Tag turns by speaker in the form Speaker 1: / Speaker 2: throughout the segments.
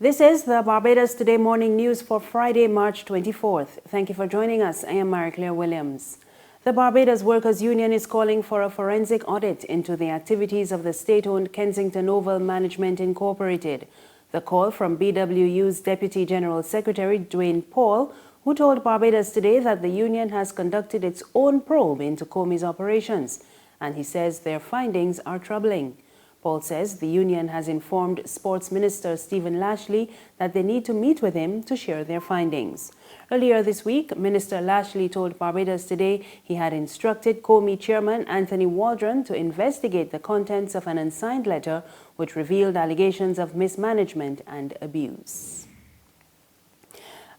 Speaker 1: This is the Barbados Today morning news for Friday, March 24th. Thank you for joining us. I am Marie-Claire Williams. The Barbados Workers Union is calling for a forensic audit into the activities of the state-owned Kensington Oval Management Incorporated. The call from BWU's Deputy General Secretary, Dwayne Paul, who told Barbados Today that the union has conducted its own probe into Comey's operations, and he says their findings are troubling. Paul says the union has informed Sports Minister Stephen Lashley that they need to meet with him to share their findings. Earlier this week, Minister Lashley told Barbados Today he had instructed Comey Chairman Anthony Waldron to investigate the contents of an unsigned letter which revealed allegations of mismanagement and abuse.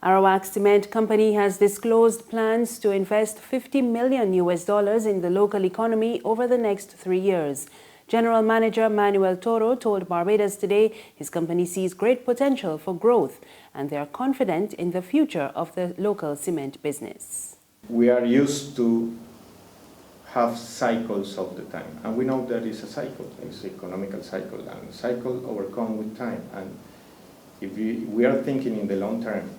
Speaker 1: Arawak Cement Company has disclosed plans to invest $50 million in the local economy over the next 3 years. General Manager Manuel Toro told Barbados Today his company sees great potential for growth and they are confident in the future of the local cement business.
Speaker 2: We are used to have cycles all the time, and we know there is a cycle, it's an economical cycle, and the cycle overcome with time. And if we are thinking in the long term,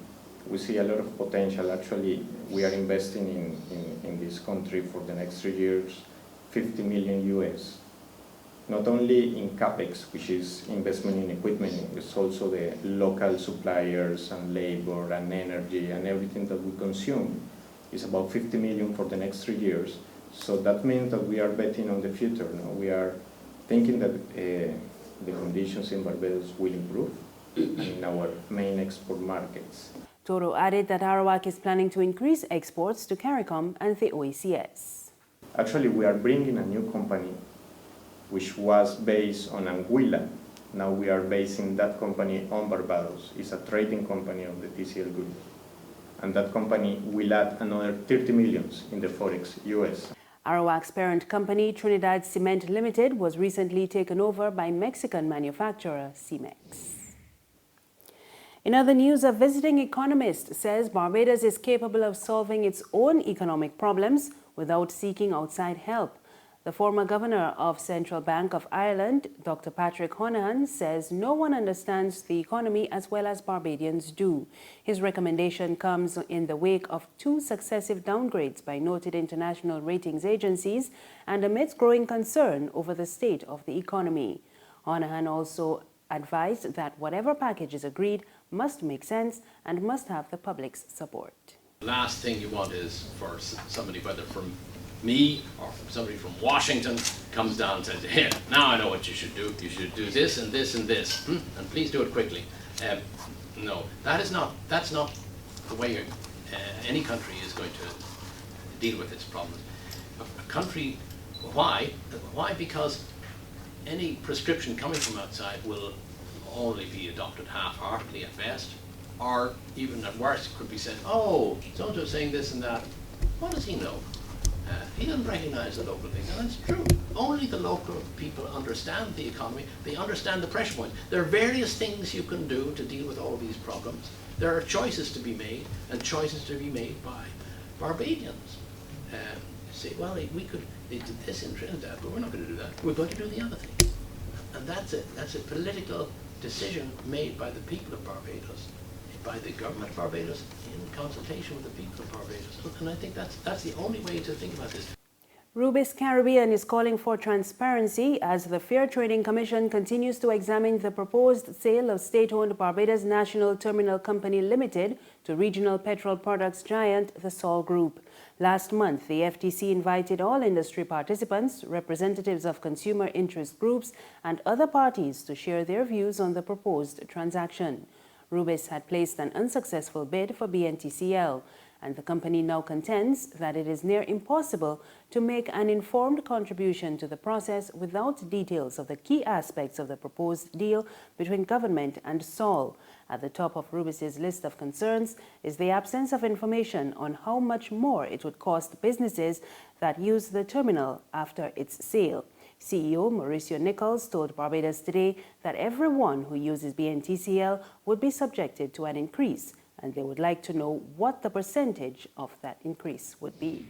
Speaker 2: we see a lot of potential. Actually, we are investing in this country for the next 3 years, $50 million US. Not only in CAPEX, which is investment in equipment, it's also the local suppliers and labor and energy and everything that we consume. It's about $50 million for the next 3 years. So that means that we are betting on the future. No? We are thinking that the conditions in Barbados will improve in our main export markets.
Speaker 1: Toro added that Arawak is planning to increase exports to CARICOM and the OECS.
Speaker 2: Actually, we are bringing a new company which was based on Anguilla. Now we are basing that company on Barbados. It's a trading company of the TCL Group. And that company will add another $30 million in the Forex US.
Speaker 1: Arawak's parent company, Trinidad Cement Limited, was recently taken over by Mexican manufacturer Cemex. In other news, a visiting economist says Barbados is capable of solving its own economic problems without seeking outside help. The former governor of Central Bank of Ireland, Dr. Patrick Honohan, says no one understands the economy as well as Barbadians do. His recommendation comes in the wake of 2 successive downgrades by noted international ratings agencies and amidst growing concern over the state of the economy. Honohan also advised that whatever package is agreed must make sense and must have the public's support.
Speaker 3: The last thing you want is for somebody, whether from me or from somebody from Washington, comes down and says, here, now I know what you should do. You should do this and this and this, and please do it quickly. No, that's not the way any country is going to deal with its problems. A country, why? Why? Because any prescription coming from outside will only be adopted half-heartedly at best, or even at worst could be said, oh, so-and-so saying this and that. What does he know? He doesn't recognize the local thing, and that's true. Only the local people understand the economy, they understand the pressure points. There are various things you can do to deal with all these problems. There are choices to be made, and choices to be made by Barbadians. Say, well, we could do this in Trinidad, but we're not going to do that. We're going to do the other thing. And that's a political decision made by the people of Barbados, by the government of Barbados, in consultation with the people of Barbados. And I think that's the only way to think about this.
Speaker 1: Rubis Caribbean is calling for transparency as the Fair Trading Commission continues to examine the proposed sale of state-owned Barbados National Terminal Company Limited to regional petrol products giant, the Sol Group. Last month, the FTC invited all industry participants, representatives of consumer interest groups, and other parties to share their views on the proposed transaction. Rubis had placed an unsuccessful bid for BNTCL, and the company now contends that it is near impossible to make an informed contribution to the process without details of the key aspects of the proposed deal between government and Sol. At the top of Rubis's list of concerns is the absence of information on how much more it would cost businesses that use the terminal after its sale. CEO Mauricio Nichols told Barbados Today that everyone who uses BNTCL would be subjected to an increase, and they would like to know what the percentage of that increase would be.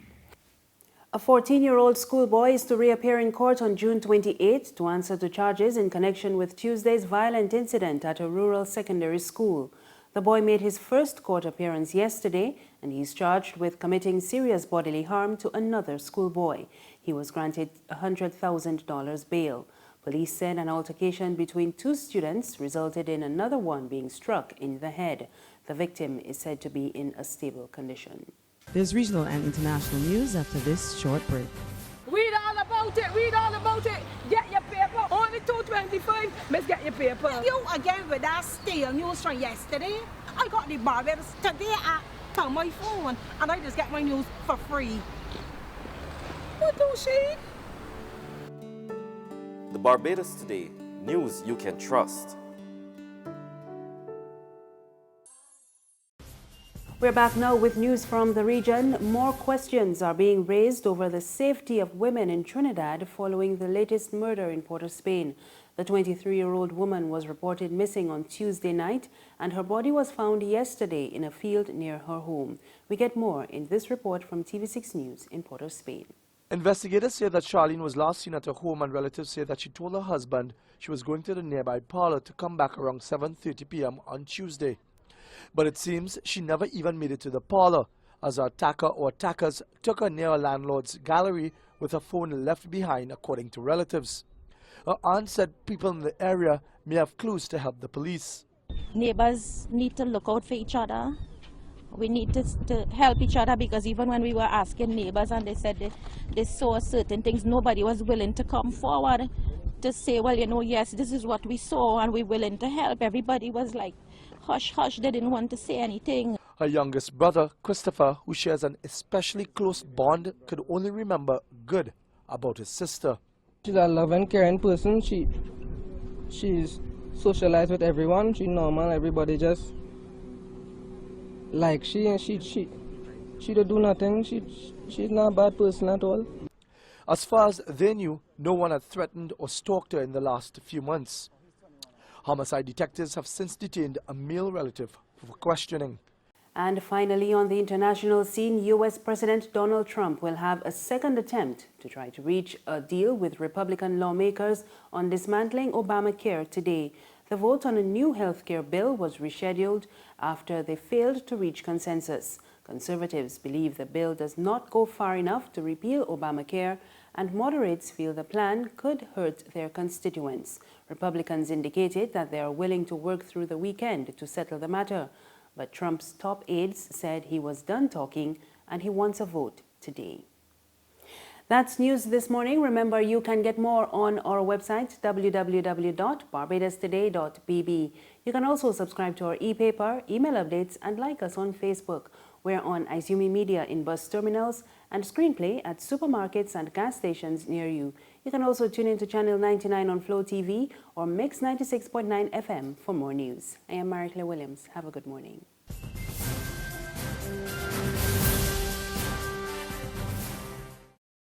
Speaker 1: A 14-year-old schoolboy is to reappear in court on June 28 to answer to charges in connection with Tuesday's violent incident at a rural secondary school. The boy made his first court appearance yesterday, and he is charged with committing serious bodily harm to another schoolboy. He was granted $100,000 bail. Police said an altercation between two students resulted in another one being struck in the head. The victim is said to be in a stable condition.
Speaker 4: There's regional and international news after this short break.
Speaker 5: Read all about it, read all about it. Get your paper. Only $2.25. Let's get your paper.
Speaker 6: You again with that stale news from yesterday. I got the Barbados Today app on my phone and I just get my news for free.
Speaker 5: What do she?
Speaker 7: The Barbados Today, news you can trust.
Speaker 1: We're back now with news from the region. More questions are being raised over the safety of women in Trinidad following the latest murder in Port of Spain. The 23-year-old woman was reported missing on Tuesday night, and her body was found yesterday in a field near her home. We get more in this report from TV6 News in Port of Spain.
Speaker 8: Investigators say that Charlene was last seen at her home, and relatives say that she told her husband she was going to the nearby parlor to come back around 7:30 p.m. on Tuesday. But it seems she never even made it to the parlor, as her attacker or attackers took her near a landlord's gallery with her phone left behind, according to relatives. Her aunt said people in the area may have clues to help the police.
Speaker 9: Neighbors need to look out for each other. We need to help each other, because even when we were asking neighbors and they said they saw certain things, nobody was willing to come forward to say, well, you know, yes, this is what we saw and we're willing to help. Everybody was like, hush, hush, they didn't want to say anything.
Speaker 8: Her youngest brother, Christopher, who shares an especially close bond, could only remember good about his sister.
Speaker 10: She's a loving, caring person. She's socialized with everyone. She's normal. Everybody just like she, and she don't do nothing. She's not a bad person at all.
Speaker 8: As far as they knew, no one had threatened or stalked her in the last few months. Homicide detectives have since detained a male relative for questioning.
Speaker 1: And finally, on the international scene, U.S. President Donald Trump will have a second attempt to try to reach a deal with Republican lawmakers on dismantling Obamacare today. The vote on a new health care bill was rescheduled after they failed to reach consensus. Conservatives believe the bill does not go far enough to repeal Obamacare, and moderates feel the plan could hurt their constituents. Republicans indicated that they are willing to work through the weekend to settle the matter, but Trump's top aides said he was done talking and he wants a vote today. That's news this morning. Remember, you can get more on our website, www.barbadostoday.bb. You can also subscribe to our e-paper, email updates, and like us on Facebook. We're on Izumi Media in bus terminals and Screenplay at supermarkets and gas stations near you. You can also tune in to Channel 99 on Flow TV or Mix 96.9 FM for more news. I am Maricla Williams. Have a good morning.